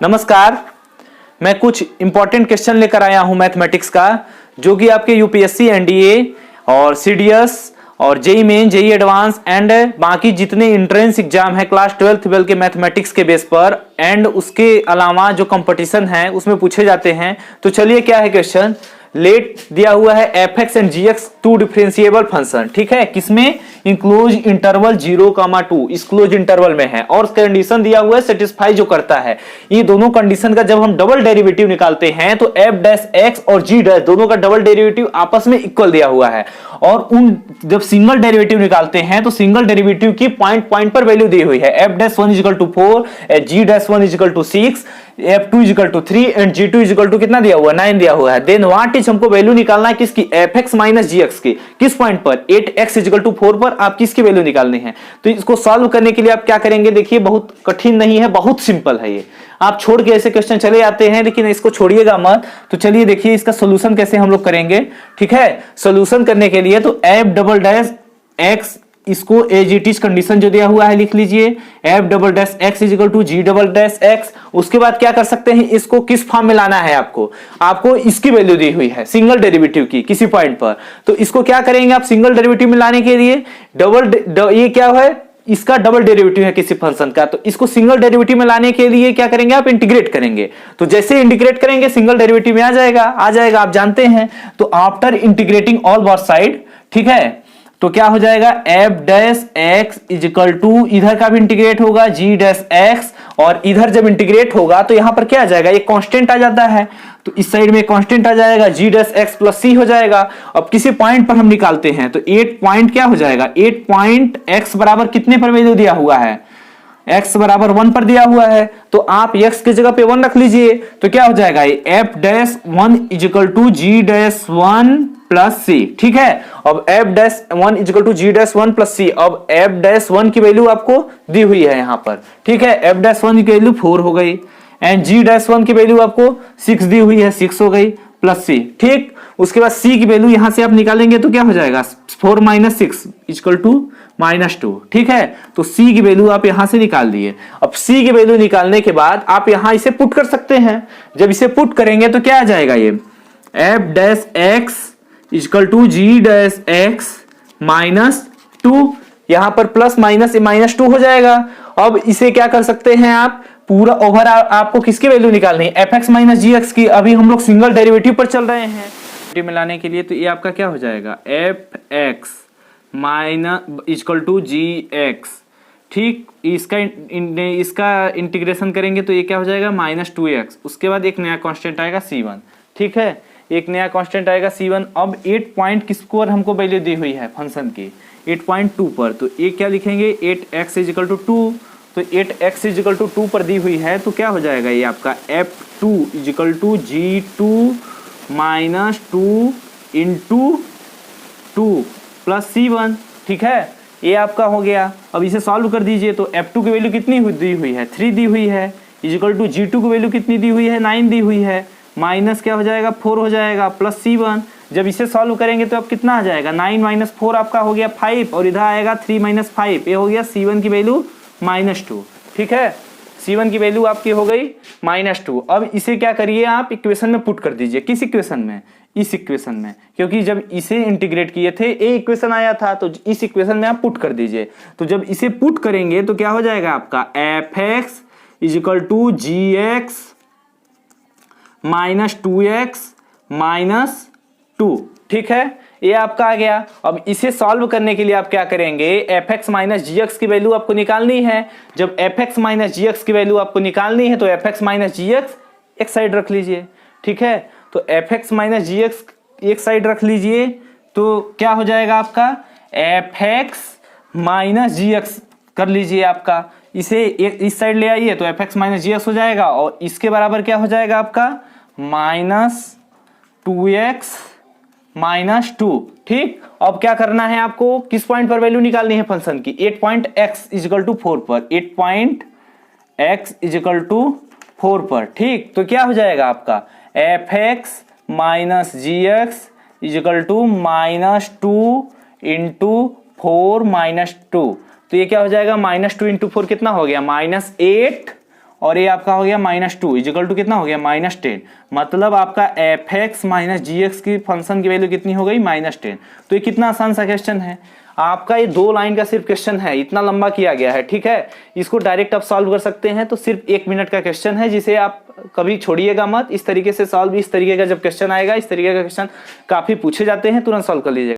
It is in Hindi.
नमस्कार। मैं कुछ इंपॉर्टेंट क्वेश्चन लेकर आया हूं मैथमेटिक्स का, जो कि आपके यूपीएससी, एनडीए और सीडीएस और JEE main, JEE advance and बाकी जितने एंट्रेंस एग्जाम है क्लास 12 के मैथमेटिक्स के बेस पर एंड उसके अलावा जो कंपटीशन है उसमें पूछे जाते हैं। तो चलिए, क्या है क्वेश्चन। लेट दिया हुआ है F X and G X two differentiable function, ठीक है, किसमें, इंक्लोज इंटरवल 0,2, इस क्लोज इंटरवल में है, और कंडीशन दिया हुआ है सेटिस्फाई जो करता है। ये दोनों कंडीशन का जब हम डबल डेरिवेटिव निकालते हैं तो एफ डैश एक्स और जी डैश दोनों का डबल डेरिवेटिव आपस में इक्वल दिया हुआ है, और उन जब सिंगल डेरिवेटिव निकालते हैं तो सिंगल डेरिवेटिव की पॉइंट पॉइंट पर वैल्यू दी हुई है। F dash 1 equal to 4, G dash 1 equal to 6, f2 equal to 3 and g2 equal to कितना दिया हुआ है, 9 दिया हुआ है। देन व्हाट इज, हमको वैल्यू निकालना है किसकी, fx माइनस gx की, किस पॉइंट पर, 8x इक्वल टू 4 पर आप किसकी वैल्यू निकालनी है। तो इसको सॉल्व करने के लिए आप क्या करेंगे, देखिए बहुत कठिन नहीं है, बहुत सिंपल है ये। आप छोड़ के ऐसे क्वेश्चन चले जाते हैं, लेकिन इसको छोड़िएगा मत। तो चलिए देखिए इसका सोल्यूशन कैसे हम लोग करेंगे, ठीक है। सोल्यूशन करने के लिए तो एफ डबल डैश एक्स, इसको एज इट इज कंडीशन जो दिया हुआ है लिख लीजिए, F double dash X is equal to G double dash X. उसके बाद क्या कर सकते हैं, इसको किस फॉर्म में लाना है आपको इसकी वैल्यू दी हुई है सिंगल डेरिवेटिव की किसी पॉइंट पर। तो इसको क्या करेंगे आप, सिंगल डेरिवेटिव में लाने के लिए ये क्या है, इसका डबल डेरिवेटिव है किसी फंक्शन का, तो इसको सिंगल डेरिवेटिव में लाने के लिए क्या करेंगे आप, इंटीग्रेट करेंगे। तो जैसे इंटीग्रेट करेंगे सिंगल डेरिवेटिव में आ जाएगा आप जानते हैं। तो after integrating all both side, ठीक है, तो क्या हो जाएगा, F dash X equal to, इधर का भी इंटीग्रेट होगा जी डैश एक्स, और इधर जब इंटीग्रेट होगा तो यहां पर क्या आ जाएगा, एक कांस्टेंट आ जाता है, तो इस साइड में कांस्टेंट आ जाएगा, जी डैश एक्स प्लस सी हो जाएगा। अब किसी पॉइंट पर हम निकालते हैं तो 8 पॉइंट क्या हो जाएगा, 8 पॉइंट एक्स बराबर कितने पर वैल्यू दिया हुआ है, x बराबर 1 पर दिया हुआ है, तो आप x की जगह पे 1 रख लीजिए। तो क्या हो जाएगा, F dash 1 equal to G dash 1 plus C, ठीक है। अब F dash 1 equal to G dash 1 plus C, अब एफ डैश 1 की वैल्यू आपको दी हुई है यहां पर, ठीक है। एफ डैश 1 की वैल्यू 4 हो गई एंड जी डैश 1 की वैल्यू आपको 6 दी हुई है, 6 हो गई प्लस सी, ठीक। उसके बाद सी की वैल्यू यहां से आप निकालेंगे तो क्या हो जाएगा, 4 माइनस 6 इक्वल टू -2, ठीक है। तो सी की वैल्यू आप यहां से निकाल दिए। अब सी की वैल्यू निकालने के बाद आप यहां इसे पुट कर सकते हैं। जब इसे पुट करेंगे तो क्या आ जाएगा, ये F dash X equal to G dash X -2, यहां पर प्लस माइनस -2 हो जाएगा। अब इसे क्या कर सकते हैं आप, पूरा ओवर आपको किसकी वैल्यू निकालनी है, F X minus G x की। अभी हम लोग सिंगल डेरिवेटिव पर चल रहे हैं मिलाने के लिए, तो ये आपका क्या हो जाएगा, F X minus equal to G X, ठीक। इसका इंटीग्रेशन करेंगे तो ये क्या हो जाएगा, -2x। उसके बाद एक नया कांस्टेंट आएगा c1, ठीक है, एक नया कांस्टेंट आएगा c1। अब 8 पॉइंट किसको और हमको वैल्यू दी हुई है फंक्शन की, 8.2 पर, तो ये क्या लिखेंगे, 8x इजिकल टू 2, तो 8x इजिकल टू 2 पर दी हुई है, तो क्या हो जाएगा ये आपका f2 is equal to g2 -2 into 2 plus c1, ठीक है, ये आपका हो गया। अब इसे सॉल्व कर दीजिए तो f2 की वैल्यू कितनी दी हुई है, 3 दी हुई है, इजिकल टू g2 की वैल्यू कितनी दी हुई है, 9 दी हुई है, माइनस क्या हो जाएगा, 4 हो जाएगा प्लस c1। जब इसे सॉल्व करेंगे तो अब कितना आ जाएगा, 9 माइनस 4 आपका हो गया 5, और इधर आएगा 3 माइनस 5, ये हो गया c1 की वैल्यू -2, ठीक है। c1 की वैल्यू आपकी हो गई -2। अब इसे क्या करिए आप, इक्वेशन में पुट कर दीजिए। किस इक्वेशन में, इस इक्वेशन में, क्योंकि जब इसे इंटीग्रेट किए थे ए इक्वेशन आया था, तो इस इक्वेशन में आप पुट कर दीजिए। तो जब इसे पुट करेंगे तो क्या हो जाएगा आपका, F X equal to G X -2x -2, ठीक है, ये आपका आ गया। अब इसे सॉल्व करने के लिए आप क्या करेंगे, F X minus G x की वैल्यू आपको निकालनी है। जब F X minus G x की वैल्यू आपको निकालनी है तो F X minus G x एक साइड रख लीजिए, ठीक है। तो F X minus G x एक साइड रख लीजिए, तो क्या हो जाएगा आपका, F X minus G x कर लीजिए आपका, इसे इस साइड ले आइए तो F X minus G x हो जाएगा, और इसके बराबर क्या हो जाएगा आपका, -2x -2, ठीक। अब क्या करना है आपको, किस पॉइंट पर वैल्यू निकालनी है फंक्शन की, 8 पॉइंट x इजिकल टू 4 पर, 8 पॉइंट x इजिकल टू 4 पर, ठीक। तो क्या हो जाएगा आपका, F X minus G X equal to -2 into 4 -2, तो ये क्या हो जाएगा, -2 इंटू 4 कितना हो गया, -8, और ये आपका हो गया -2 इजिकल टू कितना हो गया -10। मतलब आपका F X minus G x की फंक्शन की वैल्यू कितनी हो गई -10। तो ये कितना आसान सा क्वेश्चन है आपका, ये 2 लाइन का सिर्फ क्वेश्चन है, इतना लंबा किया गया है, ठीक है। इसको डायरेक्ट आप सॉल्व कर सकते हैं, तो सिर्फ 1 मिनट का क्वेश्चन है जिसे आप कभी छोड़िएगा मत। इस तरीके से सॉल्व, इस तरीके का जब क्वेश्चन आएगा, इस तरीके का क्वेश्चन काफी पूछे जाते हैं, तुरंत सॉल्व कर लीजिएगा।